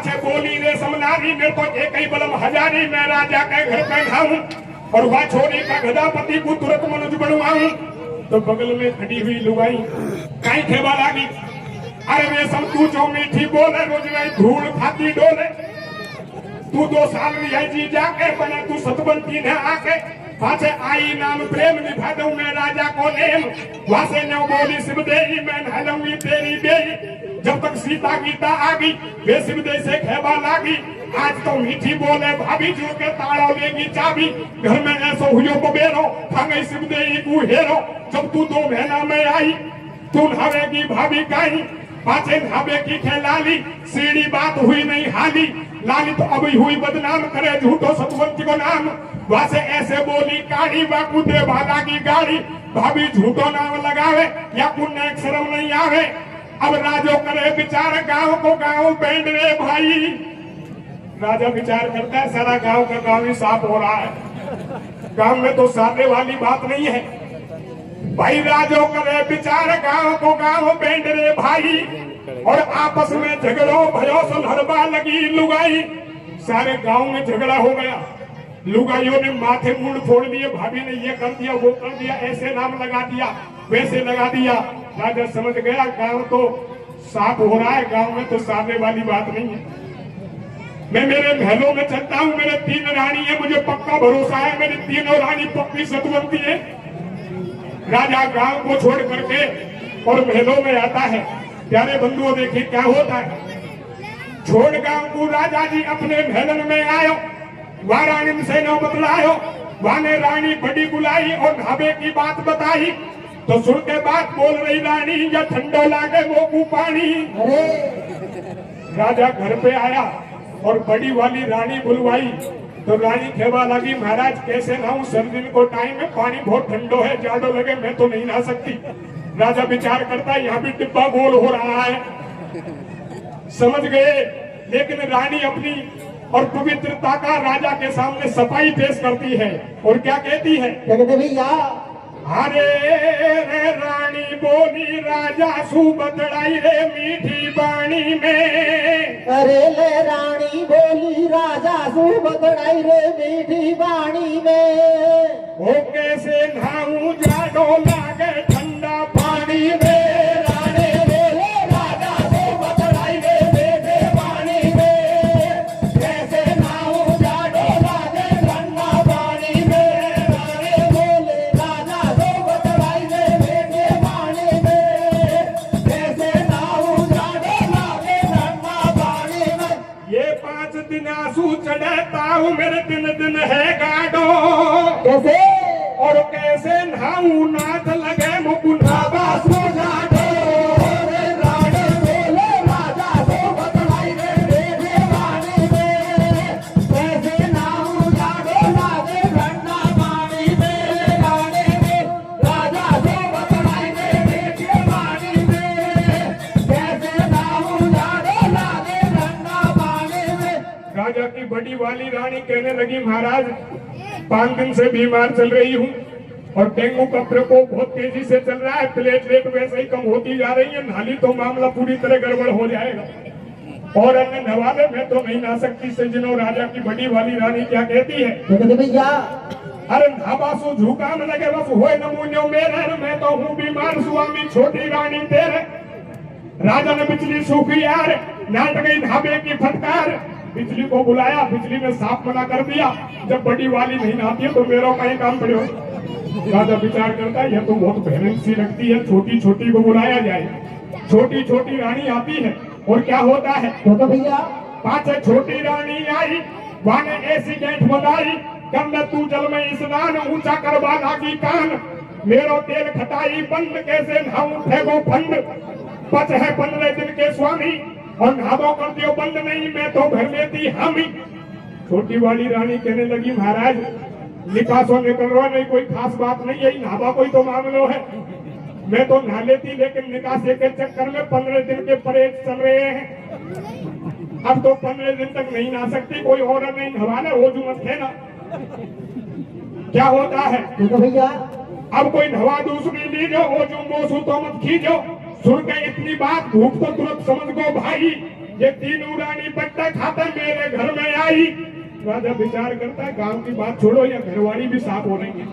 पाछे बोली रे समनारी मेरे को एक ही बलम हजारी मैं राजा के घर पे खाऊं और वह छोरी का गदापति को तुरंत मनुज बनवाऊं। तो बगल में खड़ी हुई लुगाई काई खेबा लागी, अरे वे सब तू जो मीठी बोले रोज नहीं धूल खाती डोले, तू 2 साल रिहाई जी जाके बने तू सतबंती न आके पाछे आई नाम प्रेम निभा दूं मैं राजा को नेम, वासे न बोली शिवदेवी मैं नहलूंगी तेरी बेई, जब तक सीता गीता आ गई वे शिवदे से खेबा लागी, आज तो मीठी बोले भाभी जुड़ के ताड़ा लेगी चाबी, घर में ऐसो हुयो बबेरो खांगे शिवदेवी को हेरो, जब तू 2 महीना में आई तू नहावेगी भाभी काई, पाछे नहावे की खेलाली सीढ़ी बात हुई नहीं हाली, लाली तो अभी हुई बदनाम करे झूठो सतवंती को नाम, वासे ऐसे बोली काढ़ी बाकू दे भागा की गाड़ी, भाभी झूठो नाम लगावे या पुण्य एक शर्म नहीं आवे, अब राजो करे विचार गांव को गांव बैंड रे भाई, राजा विचार करता है सारा गांव का गांव ही साफ हो रहा है, गांव में तो साधे वाली बात नहीं है भाई, राजो करे विचार गांव को गांव बैंड रे भाई, और आपस में झगड़ो भयो सुलहरबा लगी लुगाई, सारे गांव में झगड़ा हो गया, लुगाइयों ने माथे मुंड फोड़ दिए, भाभी ने ये कर दिया वो कर दिया, ऐसे नाम लगा दिया वैसे लगा दिया, राजा समझ गया गांव तो साफ हो रहा है, गांव में तो साधने वाली बात नहीं है, मैं मेरे महलों में चलता हूँ, मेरे 3 रानी है, मुझे पक्का भरोसा है मेरी 3 रानी पक्की सतवंती है, राजा गांव को छोड़ करके और महलों में आता है, प्यारे बंधुओं देखिए क्या होता है, छोड़ गांव को राजा जी अपने महलन में आयो, वह रानी से न बतलायो, वहां ने रानी बड़ी बुलाई और ढाबे की बात बताई, तो सुन के बात बोल रही रानी या ठंडो लागे मोकू पानी, राजा घर पे आया और बड़ी वाली रानी बुलवाई, तो रानी खेवा लगी महाराज कैसे नहाऊं, सर्दी को टाइम है पानी बहुत ठंडो है, जाड़ो लगे मैं तो नहीं नहा सकती, राजा विचार करता है यहाँ भी डिब्बा गोल हो रहा है, समझ गए, लेकिन रानी अपनी और पवित्रता का राजा के सामने सफाई पेश करती है और क्या कहती है, भैया अरे रे रानी बोली राजा सु बदलाई रे मीठी बाणी में, अरे ले रानी बोली राजा सु बदलाई रे मीठी बाणी में, वो कैसे नहाऊं जाड़ो लागे ठंडा पानी में, मेरे दिन दिन है गाडो कैसे और कैसे नहाऊं नाथ लगे मुकुंडा बासो जाडो, रानी बोले राजा सो बदलाई रे मेरे बाणी में, कैसे नहाऊं जाडो लागे ठंडा पानी में, रानी में राजा सो बदलाई रे मेरे बाणी में, कैसे नहाऊं जाडो लागे ठंडा पानी में, राजा की बड़ी वाली रानी कहने लगी महाराज 5 दिन से बीमार चल रही हूँ और डेंगू का प्रकोप बहुत तेजी से चल रहा है, प्लेटलेट वैसे ही कम होती जा रही है, नाली तो मामला पूरी तरह गड़बड़ हो जाएगा, और अन्य नवाले में तो नहीं ना सकती से जिनो, राजा की बड़ी वाली रानी क्या कहती है भैया, अरे नाबासु झुकाम लगे बस होए नमूने मेरे, मैं तो हूँ बीमार स्वामी छोटी रानी तेरे, राजा ने बिजली सूखी यार नाट गई ढाबे की फटकार, बिजली को बुलाया, बिजली ने साफ मना कर दिया, जब बड़ी वाली नहीं नहाती है तो मेरा कहीं काम पड़े, राजा विचार करता है यह तो बहुत भयानक सी लगती है, छोटी छोटी को बुलाया जाए, छोटी छोटी रानी आती है और क्या होता है तो भैया पाछे छोटी रानी आई, वहां ने ऐसी गेट बनाई, कर ले तू जल में स्नान ऊंचा करवा लागी कान, मेरो तेल खटाई बंद कैसे नहाऊं फेंको फंड, पच है 15 दिन के स्वामी और नहावो कर दियो बंद नहीं मैं तो भर लेती हम ही, छोटी वाली रानी कहने लगी महाराज निकासों निकल रहा नहीं, कोई खास बात नहीं है, नहावा कोई तो मामलो है, मैं तो नहा लेती लेकिन निकासी के चक्कर में 15 दिन के परहेज चल रहे हैं, अब तो 15 दिन तक नहीं नहा सकती, कोई और नहीं नहाना वो जो मत है ना, क्या होता है तो भैया अब कोई नवा दूसरी लीजो वो जो मोसू तो मत खींचो, सुन के इतनी बात भूख तो तुरंत समझ गो भाई, ये तीनों रानी पट्टा खाता मेरे घर में आई। राजा विचार करता है गांव की बात छोड़ो, या घरवाली भी साफ हो रही है।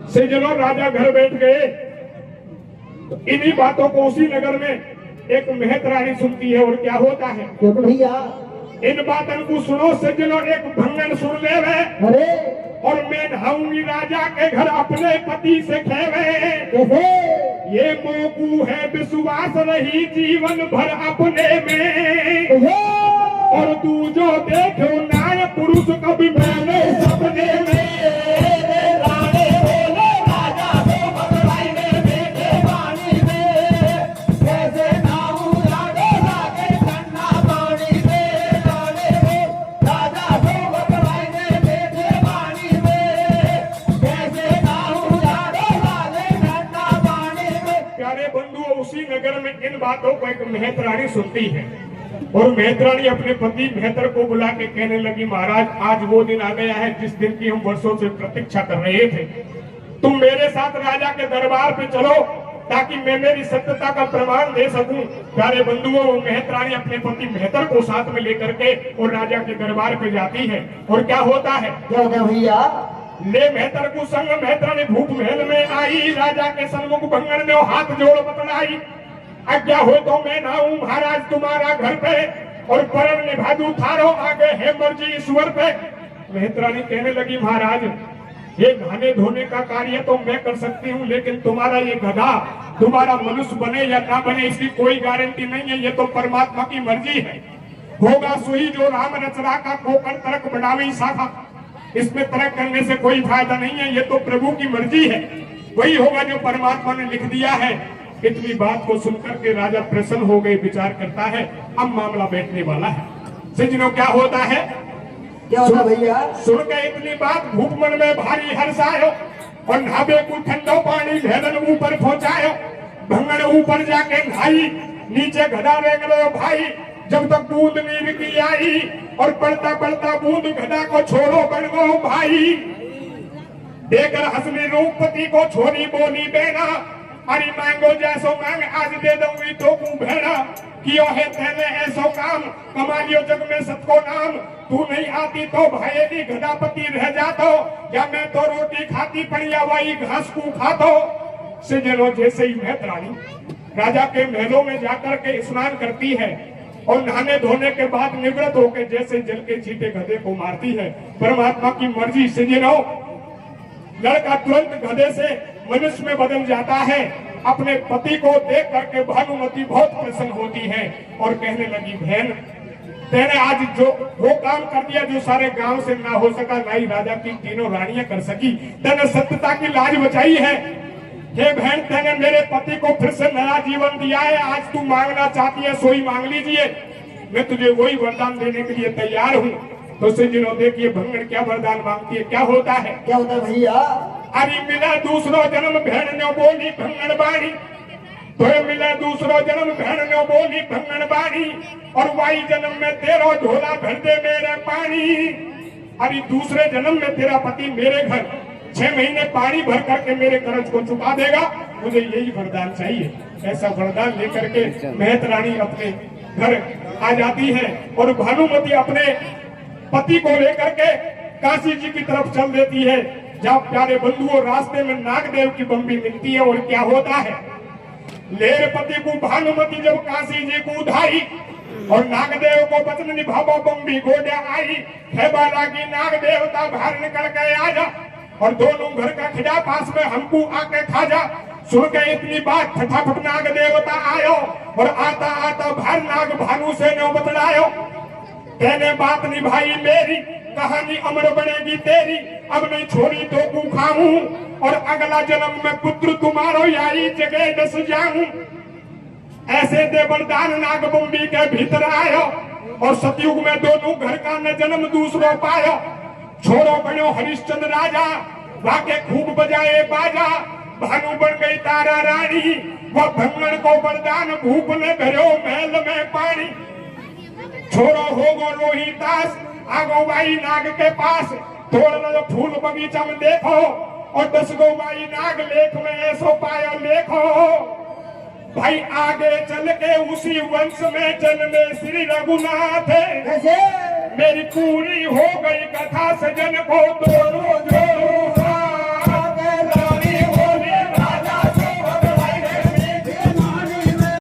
सज्जनों, राजा घर बैठ गए। तो इन्हीं बातों को उसी नगर में एक मेहत रानी सुनती है। और क्या होता है क्यों भैया? इन बातों को सुनो सज्जनों, एक भंगन सुन ले वे। अरे और मैं नहाऊंगी राजा के घर अपने पति से खेवे। कैसे? ये मोकू है विश्वास रही जीवन भर अपने में। कैसे? और तू जो देखो नाय पुरुष कभी मैंने सपने में। राणे बोले राजा को बदलाई में बेटे पानी में, कैसे नाऊ लाडो लागे ठंडा पानी में। राणे बोले राजा को बदलाई में बेटे पानी में, कैसे नाऊ लाडो लागे ठंडा पानी में। प्यारे बंधुओं, उसी नगर में इन बातों को एक मेहत रानी सुनती है। और मेहत रानी अपने पति मेहतर को बुला के कहने लगी, महाराज आज वो दिन आ गया है जिस दिन की हम वर्षों से प्रतीक्षा कर रहे थे। तुम मेरे साथ राजा के दरबार पे चलो ताकि मैं मेरी सत्यता का प्रमाण दे सकूं। प्यारे बंधुओं, वो मेहत रानी अपने पति मेहतर को साथ में लेकर के और राजा के दरबार पे जाती है। और क्या होता है? क्या होता भैया? ले मेहतर को संग मेहत रानी भूप महल में आई। राजा के सन्मुख भंगन में हाथ जोड़ बतलाई, आज्ञा हो तो मैं ना हूं महाराज तुम्हारा घर पे, और परम निभादू थारो आगे है मर्जी ईश्वर पे। मेहत रानी कहने लगी, महाराज ये नहाने धोने का कार्य तो मैं कर सकती हूँ, लेकिन तुम्हारा ये गधा तुम्हारा मनुष्य बने या ना बने इसकी कोई गारंटी नहीं है। ये तो परमात्मा की मर्जी है। होगा सुई जो राम रचना का कोकर तरक बढ़ावी शाखा। इसमें तरक करने से कोई फायदा नहीं है, ये तो प्रभु की मर्जी है। वही होगा जो परमात्मा ने लिख दिया है। इतनी बात को सुनकर के राजा प्रसन्न हो गए। विचार करता है अब मामला बैठने वाला है। सज्जनों, क्या होता है? क्या होता भैया? सुन के इतनी बात भूप मन में भारी हर्ष आयो। और नहावे को ठंडो पानी भेदन ऊपर पहुंचायो। भंगन ऊपर जाके नहाई, नीचे गधा रेंग लो भाई। जब तक बूंद नीर की आई, और पड़ता पड़ता बूंद गधा को छोड़ो बन गो भाई। देकर हंसनी रूपपति को छोरी बोली बेना, अरे मांगो जैसो मांग आज दे दूंगी तो कू भेड़ा। कियो है तेने ऐसो काम, कमा लियो जग में सबको नाम। तू नहीं आती तो भाई गधापति रह जातो, या मैं तो रोटी खाती पड़िया वही घास को खातो। सज्जनों, जैसे ही मेहत रानी राजा के महलों में जाकर के स्नान करती है और नहाने धोने के बाद निवृत्त होकर जैसे जल के छींटे गधे को मारती है, परमात्मा की मर्जी। सज्जनों, लड़का तुरंत गधे से मनुष्य में बदल जाता है। अपने पति को देख करके भानुमति बहुत प्रसन्न होती है और कहने लगी, बहन तेने आज जो वो काम कर दिया जो सारे गांव से ना हो सका, ना ही राजा की तीनों रानियां कर सकी। तेने सत्यता की लाज बचाई है। हे बहन, तेने मेरे पति को फिर से नया जीवन दिया है। आज तू मांगना चाहती है सोई मांग लीजिए, मैं तुझे वही वरदान देने के लिए तैयार हूँ। तो सज्जनों, देखिए भंगन क्या वरदान मांगती है। क्या होता है? क्या होता भैया? अरे मिला दूसरो जन्म भेड़ ने बोली भंगन बाणी। तो मिला दूसरो जन्म भेड़ ने बोली भंगन बाणी, और वाई जन्म में तेरो झोला भर दे मेरे पानी। अरे दूसरे जन्म में तेरा पति मेरे घर 6 महीने पानी भर करके मेरे कर्ज को चुका देगा। मुझे यही वरदान चाहिए। ऐसा वरदान लेकर के मेहत रानी अपने घर आ जाती है और भानुमति अपने पति को लेकर के काशी जी की तरफ चल देती है। जब प्यारे बंधुओं, रास्ते में नागदेव की बम्बी मिलती है। और क्या होता है? लेर पति को भानुमति जब काशी जी को उधाई और नागदेव को वचन निभावा बम्बी गोड्या आई। खेबा लागी नाग देवता बाहर निकल के आ जा, और दोनों घर का खिजा पास में हमको आके खा जा। सुन के इतनी बात फटाफट नाग देवता आयो, और आता आता भर नाग भानु से नो बतलायो। कहने बात निभाई मेरी, कहानी अमर बनेगी तेरी। अब नहीं छोड़ी तो तू खाऊं, और अगला जन्म में पुत्र तुम्हारो यही जगह दस जाऊं। ऐसे दे वरदान नाग बम्बी के भीतर आयो, और सतयुग में दोनों घर का न जन्म दूसरो पायो। छोरो बनो हरिश्चंद्र राजा, वाके खूब बजाए बाजा। भानु बन गई तारा रानी, वह भंगन को वरदान भूप ने भरो महल में पानी। छोरो हो गो रोहितास, आगो बाई नाग के पास। थोड़ा फूल बगीचा में देखो, और 10 गो बाई नाग लेख में ऐसो पायो लेखो। भाई आगे चल के उसी वंश में जन्मे श्री रघुनाथ। कैसे मेरी पूरी हो गई कथा सजन को दोनों जोड़